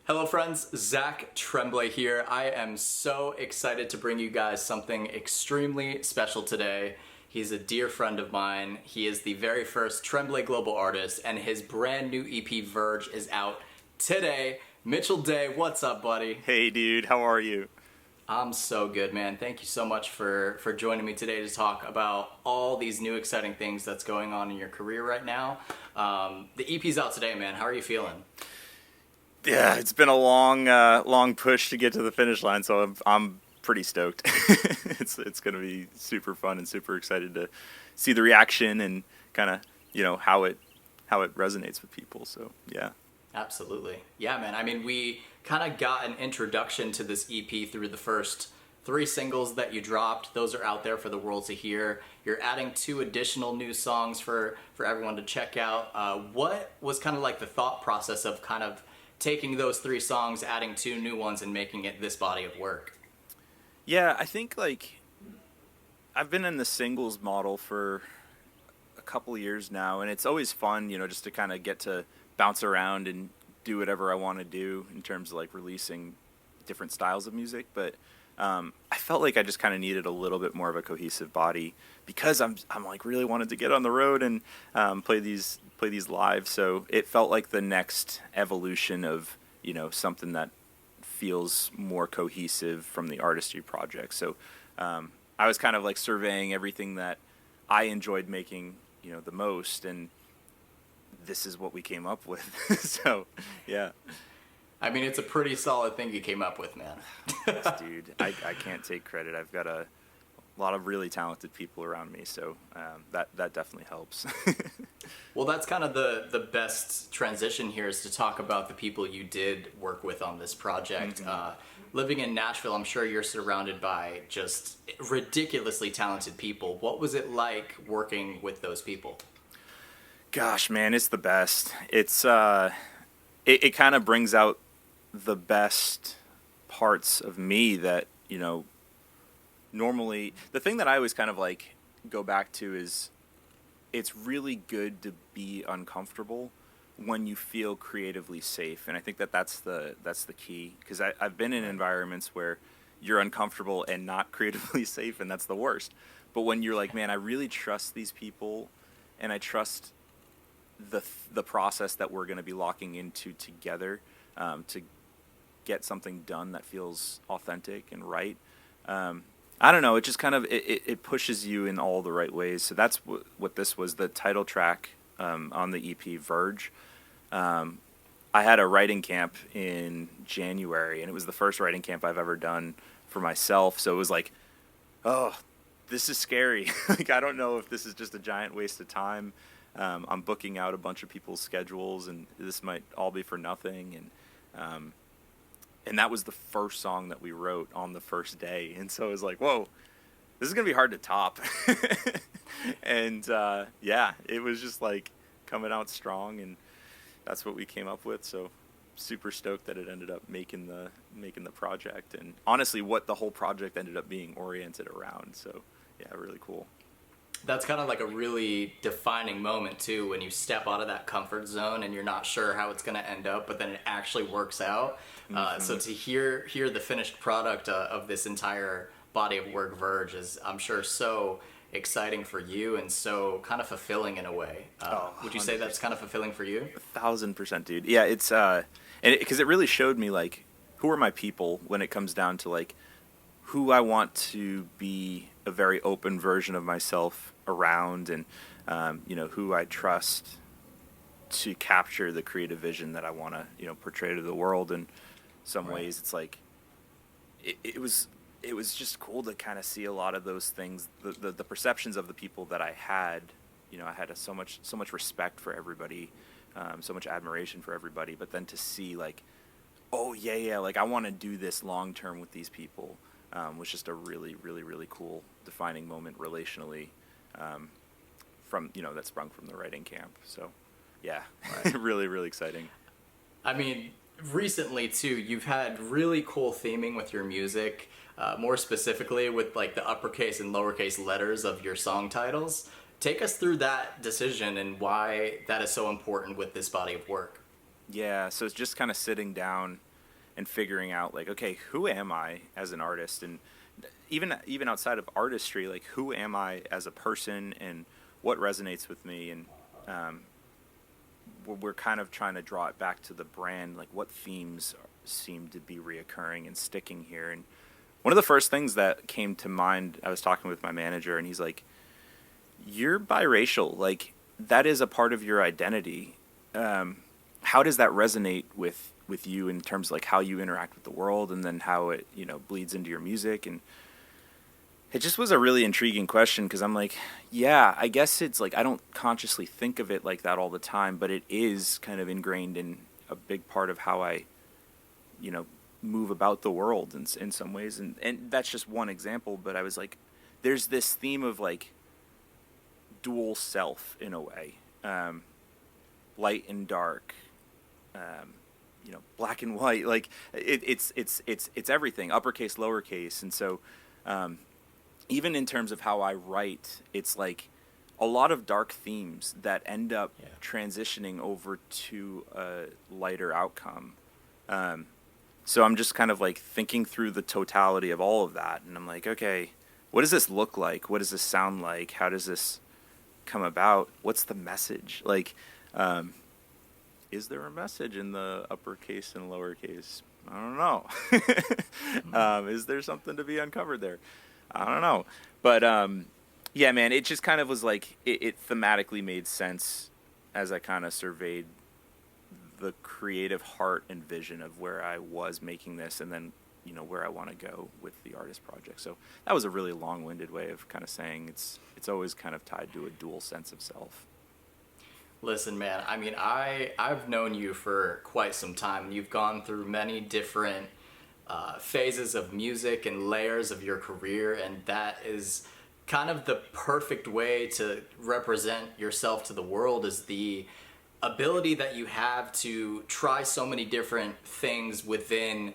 Hello friends, Zack Tremblay here. I am so excited to bring you guys something extremely special today. He's a dear friend of mine. He is the very first Tremblay Global artist, and his brand new EP vErGe is out today. Mitchel Dae, what's up, buddy? Hey dude, how are you? I'm so good, man. Thank you so much for joining me today to talk about all these new exciting things that's going on in your career right now. The EP's out today, man. How are you feeling? Yeah, it's been a long push to get to the finish line, so I'm pretty stoked. It's gonna be super fun and super excited to see the reaction and kind of how it resonates with people. So yeah. Absolutely. Yeah, man. I mean, we kind of got an introduction to this EP through the first 3 singles that you dropped. Those are out there for the world to hear. You're adding 2 additional new songs for everyone to check out. What was kind of like the thought process of kind of taking those 3 songs, adding 2 new ones, and making it this body of work? Yeah, I think I've been in the singles model for a couple of years now, and it's always fun, just to kind of get to bounce around and do whatever I want to do in terms of releasing different styles of music. But I felt like I just kind of needed a little bit more of a cohesive body because I'm really wanted to get on the road and play these live. So it felt like the next evolution of something that feels more cohesive from the artistry project. So I was kind of surveying everything that I enjoyed making the most, and this is what we came up with. So yeah. I mean, it's a pretty solid thing you came up with, man. Thanks, dude. I can't take credit. I've got a lot of really talented people around me, so that definitely helps. Well, that's kind of the best transition here, is to talk about the people you did work with on this project. Mm-hmm. Living in Nashville, I'm sure you're surrounded by just ridiculously talented people. What was it like working with those people? Gosh, man, it's the best. It's it kind of brings out the best parts of me that normally. The thing that I always kind of go back to is it's really good to be uncomfortable when you feel creatively safe, and I think that's the key, because I've been in environments where you're uncomfortable and not creatively safe, and that's the worst. But when you're like, man, I really trust these people, and I trust the process that we're going to be locking into together to get something done that feels authentic and right. I don't know. It just kind of it pushes you in all the right ways. So that's what this was, the title track on the EP vErGe. I had a writing camp in January, and it was the first writing camp I've ever done for myself. So it was like, oh, this is scary. I don't know if this is just a giant waste of time. I'm booking out a bunch of people's schedules, and this might all be for nothing. And that was the first song that we wrote on the first day. And so it was like, whoa, this is going to be hard to top. And yeah, it was just coming out strong, and that's what we came up with. So super stoked that it ended up making the project, and honestly what the whole project ended up being oriented around. So yeah, really cool. That's kind of like a really defining moment too, when you step out of that comfort zone and you're not sure how it's going to end up, but then it actually works out. Mm-hmm. So to hear the finished product of this entire body of work, vErGe, is, I'm sure, so exciting for you and so kind of fulfilling in a way. Would you say that's kind of fulfilling for you? 1,000%, dude. Yeah, it's and because it really showed me who are my people when it comes down to who I want to be a very open version of myself around, and who I trust to capture the creative vision that I want to portray to the world. In some ways, it's it was just cool to kind of see a lot of those things, the perceptions of the people that I had. I had so much respect for everybody, so much admiration for everybody, but then to see oh yeah, I want to do this long term with these people. Was just a really, really, really cool defining moment relationally, from that sprung from the writing camp. So, yeah, right. Really, really exciting. I mean, recently too, you've had really cool theming with your music, more specifically with the uppercase and lowercase letters of your song titles. Take us through that decision and why that is so important with this body of work. Yeah, so it's just kind of sitting down and figuring out like, okay, who am I as an artist? And even outside of artistry, like who am I as a person and what resonates with me? And we're kind of trying to draw it back to the brand, like what themes seem to be reoccurring and sticking here. And one of the first things that came to mind, I was talking with my manager, and he's like, you're biracial, like that is a part of your identity. How does that resonate with you in terms of like how you interact with the world, and then how it, you know, bleeds into your music? And it just was a really intriguing question, because I'm like, yeah, I guess it's like I don't consciously think of it like that all the time, but it is kind of ingrained in a big part of how I, you know, move about the world in some ways. And that's just one example, but I was like, there's this theme of like dual self in a way, light and dark, you know, black and white, like it's everything, uppercase, lowercase. And so even in terms of how I write, it's like a lot of dark themes that end up transitioning over to a lighter outcome. So I'm just kind of like thinking through the totality of all of that, and I'm like, okay, what does this look like? What does this sound like? How does this come about? What's the message? Like, is there a message in the uppercase and lowercase? I don't know. Is there something to be uncovered there? I don't know. But yeah, man, it just kind of was like, it thematically made sense as I kind of surveyed the creative heart and vision of where I was making this, and then, you know, where I want to go with the artist project. So that was a really long-winded way of kind of saying it's always kind of tied to a dual sense of self. Listen, man, I mean, I've known you for quite some time. You've gone through many different phases of music and layers of your career, and that is kind of the perfect way to represent yourself to the world, is the ability that you have to try so many different things within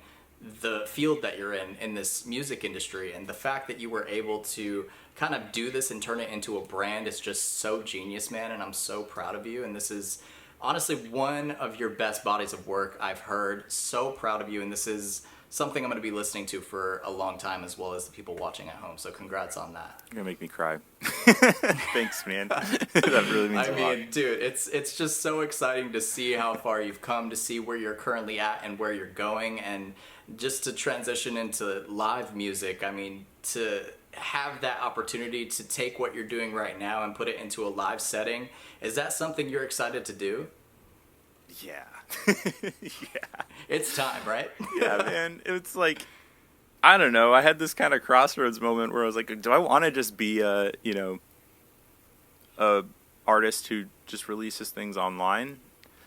the field that you're in this music industry. And the fact that you were able to kind of do this and turn it into a brand is just so genius, man, and I'm so proud of you. And this is honestly one of your best bodies of work I've heard. So proud of you, and this is something I'm going to be listening to for a long time, as well as the people watching at home. So congrats on that. You're going to make me cry. Thanks, man. That really means a lot. I mean, dude, it's just so exciting to see how far you've come, to see where you're currently at and where you're going, and just to transition into live music. I mean, to have that opportunity to take what you're doing right now and put it into a live setting, is that something you're excited to do? Yeah. Yeah. It's time, right? Yeah, man. It's like, I don't know. I had this kind of crossroads moment where I was like, do I want to just be a artist who just releases things online?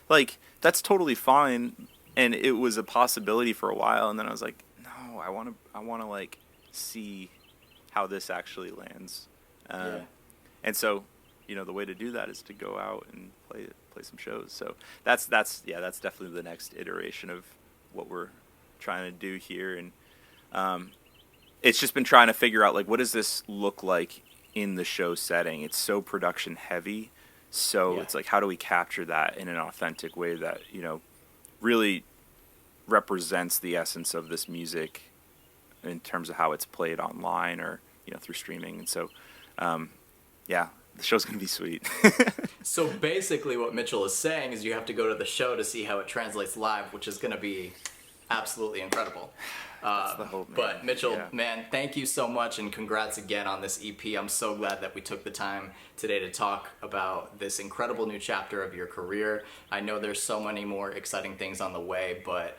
Like, that's totally fine. And it was a possibility for a while. And then I was like, no, I want to like see how this actually lands. And so, you know, the way to do that is to go out and play some shows. So that's definitely the next iteration of what we're trying to do here. And it's just been trying to figure out, like, what does this look like in the show setting? It's so production heavy. So it's like, how do we capture that in an authentic way that, you know, really represents the essence of this music in terms of how it's played online or, you know, through streaming. And so, the show's going to be sweet. So basically what Mitchell is saying is you have to go to the show to see how it translates live, which is going to be absolutely incredible. That's the hope, man. But Mitchell, man, thank you so much, and congrats again on this EP. I'm so glad that we took the time today to talk about this incredible new chapter of your career. I know there's so many more exciting things on the way, but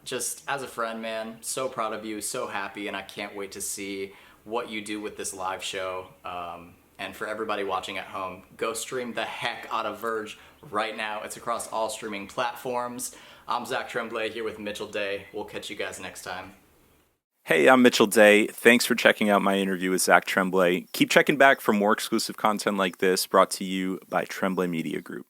just as a friend, man, so proud of you, so happy, and I can't wait to see what you do with this live show. And for everybody watching at home, go stream the heck out of vErGe right now. It's across all streaming platforms. I'm Zack Tremblay here with Mitchel Dae. We'll catch you guys next time. Hey, I'm Mitchel Dae. Thanks for checking out my interview with Zack Tremblay. Keep checking back for more exclusive content like this, brought to you by Tremblay Media Group.